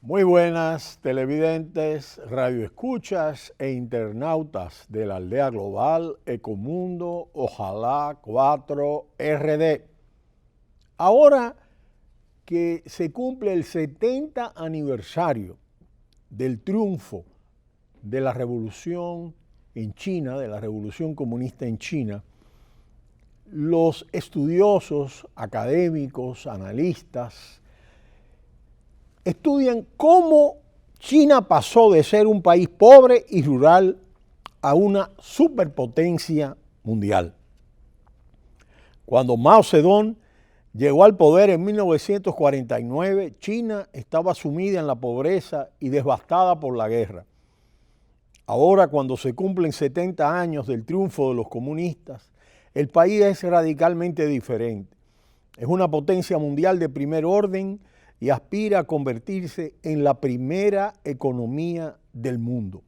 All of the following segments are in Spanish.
Muy buenas televidentes, radioescuchas e internautas de la aldea global Ecomundo, Ojalá 4RD. Ahora que se cumple el 70 aniversario del triunfo de la revolución en China, de la revolución comunista en China, los estudiosos, académicos, analistas, estudian cómo China pasó de ser un país pobre y rural a una superpotencia mundial. Cuando Mao Zedong llegó al poder en 1949, China estaba sumida en la pobreza y devastada por la guerra. Ahora, cuando se cumplen 70 años del triunfo de los comunistas, el país es radicalmente diferente. Es una potencia mundial de primer orden y aspira a convertirse en la primera economía del mundo.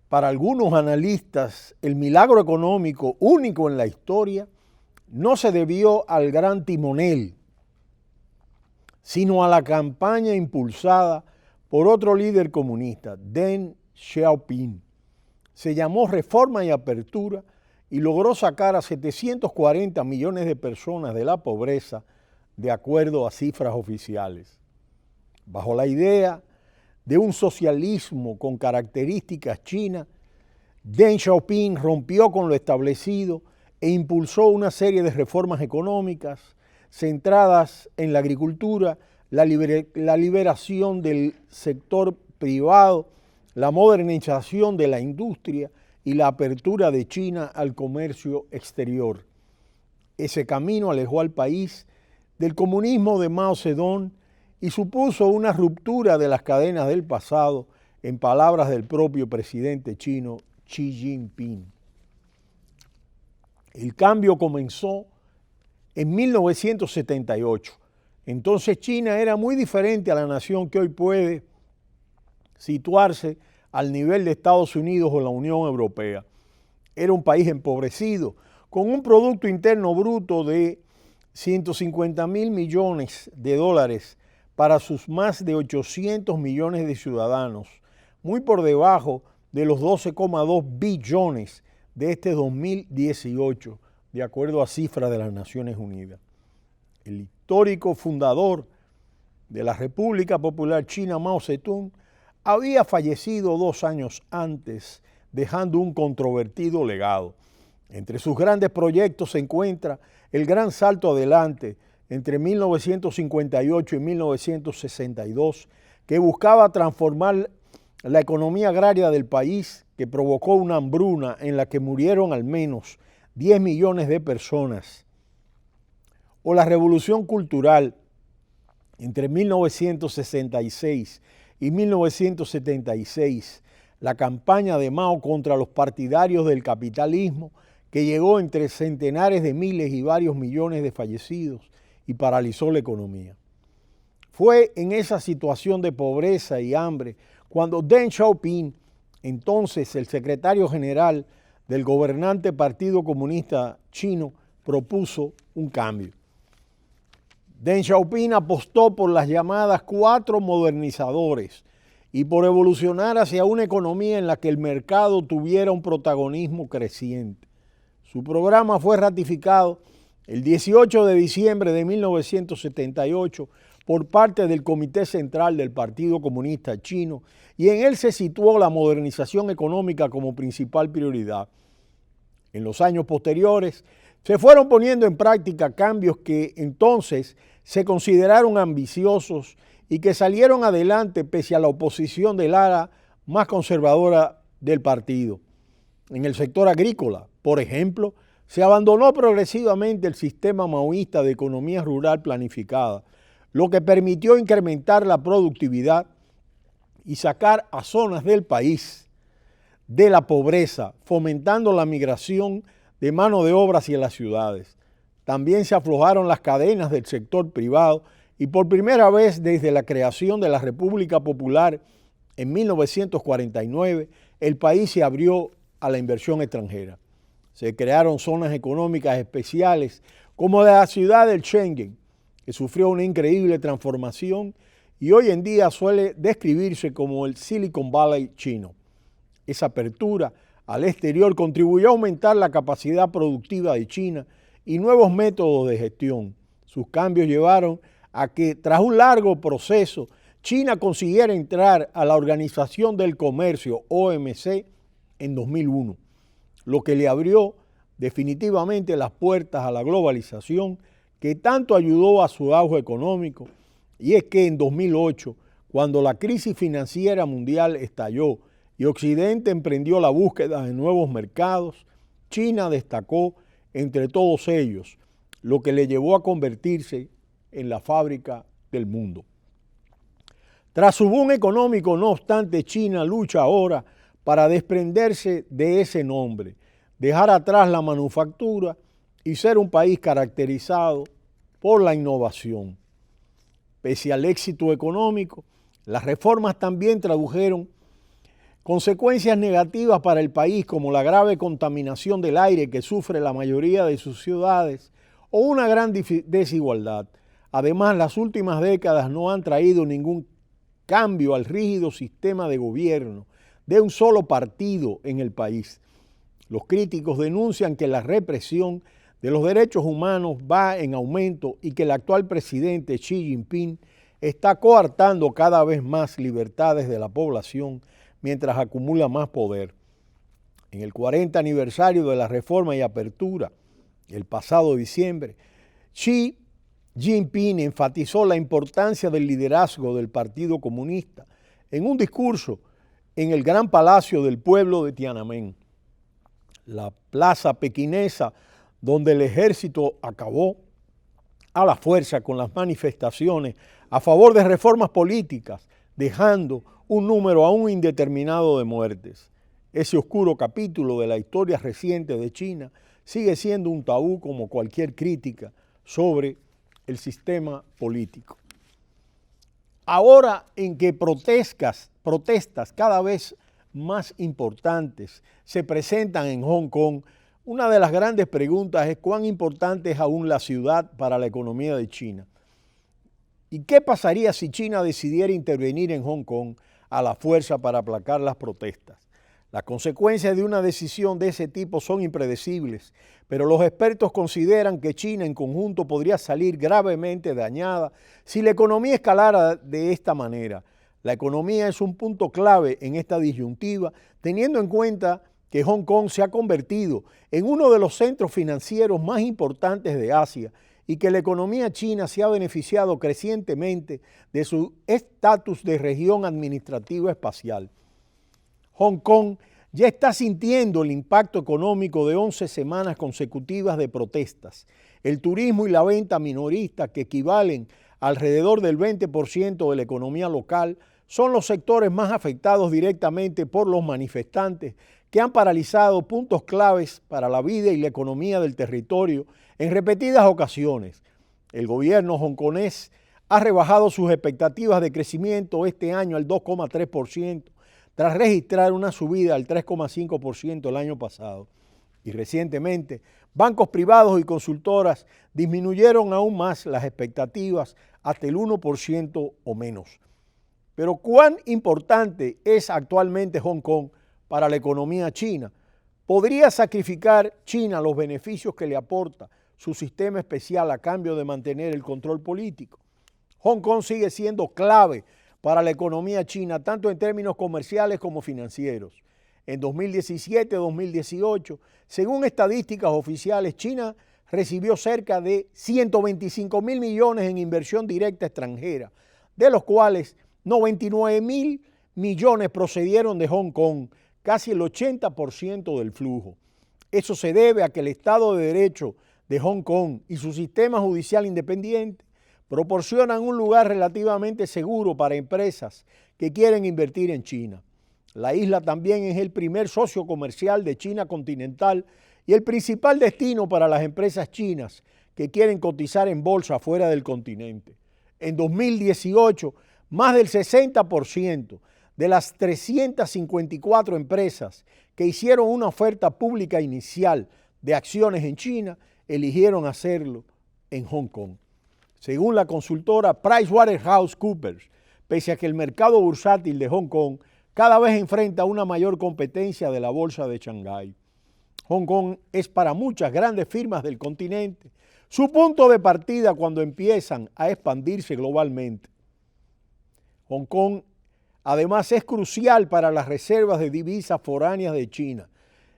Para algunos analistas, el milagro económico único en la historia no se debió al gran timonel, sino a la campaña impulsada por otro líder comunista, Deng Xiaoping. Se llamó Reforma y Apertura y logró sacar a 740 millones de personas de la pobreza, de acuerdo a cifras oficiales. Bajo la idea de un socialismo con características chinas, Deng Xiaoping rompió con lo establecido e impulsó una serie de reformas económicas centradas en la agricultura, la liberación del sector privado, la modernización de la industria y la apertura de China al comercio exterior. Ese camino alejó al país del comunismo de Mao Zedong y supuso una ruptura de las cadenas del pasado, en palabras del propio presidente chino Xi Jinping. El cambio comenzó en 1978. Entonces China era muy diferente a la nación que hoy puede situarse al nivel de Estados Unidos o la Unión Europea. Era un país empobrecido, con un Producto Interno Bruto de 150.000 millones de dólares para sus más de 800 millones de ciudadanos, muy por debajo de los 12,2 billones de este 2018, de acuerdo a cifras de las Naciones Unidas. El histórico fundador de la República Popular China, Mao Zedong, había fallecido 2 años antes, dejando un controvertido legado. Entre sus grandes proyectos se encuentra el gran salto adelante entre 1958 y 1962, que buscaba transformar la economía agraria del país, que provocó una hambruna en la que murieron al menos 10 millones de personas. O la revolución cultural entre 1966 y 1976, la campaña de Mao contra los partidarios del capitalismo, que llegó entre centenares de miles y varios millones de fallecidos y paralizó la economía. Fue en esa situación de pobreza y hambre cuando Deng Xiaoping, entonces el secretario general del gobernante Partido Comunista Chino, propuso un cambio. Deng Xiaoping apostó por las llamadas 4 modernizadores y por evolucionar hacia una economía en la que el mercado tuviera un protagonismo creciente. Su programa fue ratificado el 18 de diciembre de 1978 por parte del Comité Central del Partido Comunista Chino y en él se situó la modernización económica como principal prioridad. En los años posteriores se fueron poniendo en práctica cambios que entonces se consideraron ambiciosos y que salieron adelante pese a la oposición del ala más conservadora del partido. En el sector agrícola, por ejemplo, se abandonó progresivamente el sistema maoísta de economía rural planificada, lo que permitió incrementar la productividad y sacar a zonas del país de la pobreza, fomentando la migración de mano de obra hacia las ciudades. También se aflojaron las cadenas del sector privado y por primera vez desde la creación de la República Popular en 1949, el país se abrió a la inversión extranjera. Se crearon zonas económicas especiales como la ciudad del Schengen, que sufrió una increíble transformación y hoy en día suele describirse como el Silicon Valley chino. Esa apertura al exterior contribuyó a aumentar la capacidad productiva de China y nuevos métodos de gestión. Sus cambios llevaron a que, tras un largo proceso, China consiguiera entrar a la Organización del Comercio, OMC, en 2001, lo que le abrió definitivamente las puertas a la globalización que tanto ayudó a su auge económico. Y es que en 2008, cuando la crisis financiera mundial estalló y Occidente emprendió la búsqueda de nuevos mercados, China destacó entre todos ellos, lo que le llevó a convertirse en la fábrica del mundo. Tras su boom económico, no obstante, China lucha ahora para desprenderse de ese nombre, dejar atrás la manufactura y ser un país caracterizado por la innovación. Pese al éxito económico, las reformas también tradujeron consecuencias negativas para el país, como la grave contaminación del aire que sufre la mayoría de sus ciudades o una gran desigualdad. Además, las últimas décadas no han traído ningún cambio al rígido sistema de gobierno de un solo partido en el país. Los críticos denuncian que la represión de los derechos humanos va en aumento y que el actual presidente Xi Jinping está coartando cada vez más libertades de la población mientras acumula más poder. En el 40 aniversario de la reforma y apertura, el pasado diciembre, Xi Jinping enfatizó la importancia del liderazgo del Partido Comunista en un discurso en el Gran Palacio del Pueblo de Tiananmen, la plaza pequinesa donde el ejército acabó a la fuerza con las manifestaciones a favor de reformas políticas, dejando un número aún indeterminado de muertes. Ese oscuro capítulo de la historia reciente de China sigue siendo un tabú como cualquier crítica sobre el sistema político. Ahora en que protestas cada vez más importantes se presentan en Hong Kong, una de las grandes preguntas es cuán importante es aún la ciudad para la economía de China. ¿Y qué pasaría si China decidiera intervenir en Hong Kong a la fuerza para aplacar las protestas? Las consecuencias de una decisión de ese tipo son impredecibles, pero los expertos consideran que China en conjunto podría salir gravemente dañada si la economía escalara de esta manera. La economía es un punto clave en esta disyuntiva, teniendo en cuenta que Hong Kong se ha convertido en uno de los centros financieros más importantes de Asia y que la economía china se ha beneficiado crecientemente de su estatus de región administrativa espacial. Hong Kong ya está sintiendo el impacto económico de 11 semanas consecutivas de protestas. El turismo y la venta minorista, que equivalen a alrededor del 20% de la economía local, son los sectores más afectados directamente por los manifestantes que han paralizado puntos claves para la vida y la economía del territorio en repetidas ocasiones. El gobierno hongkonés ha rebajado sus expectativas de crecimiento este año al 2,3%, tras registrar una subida al 3,5% el año pasado. Y recientemente, bancos privados y consultoras disminuyeron aún más las expectativas hasta el 1% o menos. Pero ¿cuán importante es actualmente Hong Kong para la economía china? ¿Podría sacrificar China los beneficios que le aporta su sistema especial a cambio de mantener el control político? Hong Kong sigue siendo clave para la economía china, tanto en términos comerciales como financieros. En 2017-2018, según estadísticas oficiales, China recibió cerca de 125.000 millones en inversión directa extranjera, de los cuales 99.000 millones procedieron de Hong Kong, casi el 80% del flujo. Eso se debe a que el Estado de Derecho de Hong Kong y su sistema judicial independiente proporcionan un lugar relativamente seguro para empresas que quieren invertir en China. La isla también es el primer socio comercial de China continental y el principal destino para las empresas chinas que quieren cotizar en bolsa fuera del continente. En 2018, más del 60% de las 354 empresas que hicieron una oferta pública inicial de acciones en China eligieron hacerlo en Hong Kong. Según la consultora PricewaterhouseCoopers, pese a que el mercado bursátil de Hong Kong cada vez enfrenta una mayor competencia de la bolsa de Shanghái. Hong Kong es para muchas grandes firmas del continente su punto de partida cuando empiezan a expandirse globalmente. Hong Kong además es crucial para las reservas de divisas foráneas de China.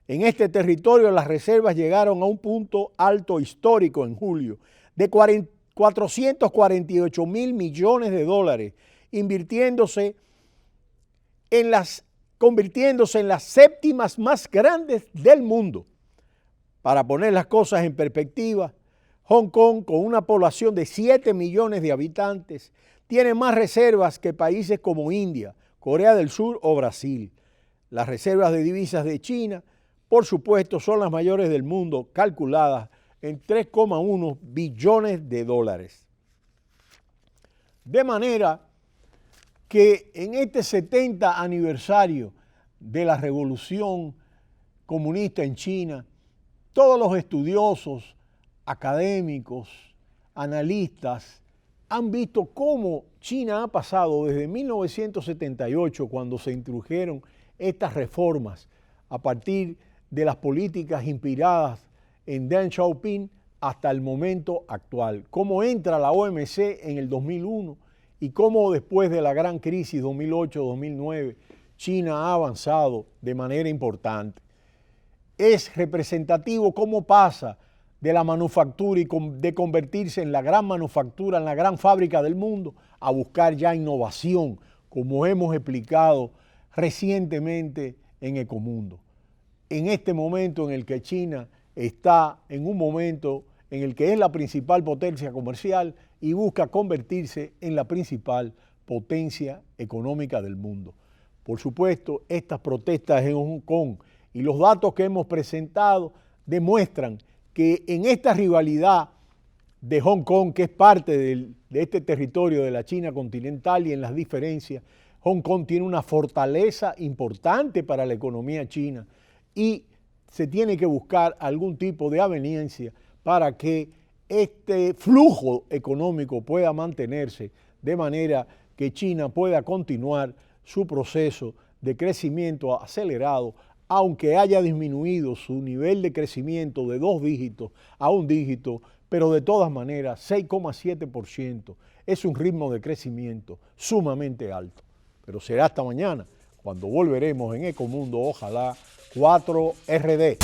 En este territorio las reservas llegaron a un punto alto histórico en julio de 448 mil millones de dólares, convirtiéndose en las séptimas más grandes del mundo. Para poner las cosas en perspectiva, Hong Kong, con una población de 7 millones de habitantes, tiene más reservas que países como India, Corea del Sur o Brasil. Las reservas de divisas de China, por supuesto, son las mayores del mundo, calculadas en 3,1 billones de dólares. De manera que en este 70 aniversario de la revolución comunista en China, todos los estudiosos, académicos, analistas, han visto cómo China ha pasado desde 1978, cuando se introdujeron estas reformas a partir de las políticas inspiradas en Deng Xiaoping, hasta el momento actual. Cómo entra la OMC en el 2001 y cómo después de la gran crisis 2008-2009, China ha avanzado de manera importante. Es representativo cómo pasa de la manufactura y de convertirse en la gran manufactura, en la gran fábrica del mundo, a buscar ya innovación, como hemos explicado recientemente en Ecomundo. En este momento en el que China está en un momento en el que es la principal potencia comercial y busca convertirse en la principal potencia económica del mundo. Por supuesto, estas protestas en Hong Kong y los datos que hemos presentado demuestran que en esta rivalidad de Hong Kong, que es parte de este territorio de la China continental, y en las diferencias, Hong Kong tiene una fortaleza importante para la economía china y se tiene que buscar algún tipo de aveniencia para que este flujo económico pueda mantenerse, de manera que China pueda continuar su proceso de crecimiento acelerado, aunque haya disminuido su nivel de crecimiento de 2 dígitos a 1 dígito, pero de todas maneras 6,7% es un ritmo de crecimiento sumamente alto. Pero será hasta mañana, cuando volveremos en Ecomundo, ojalá 4RD.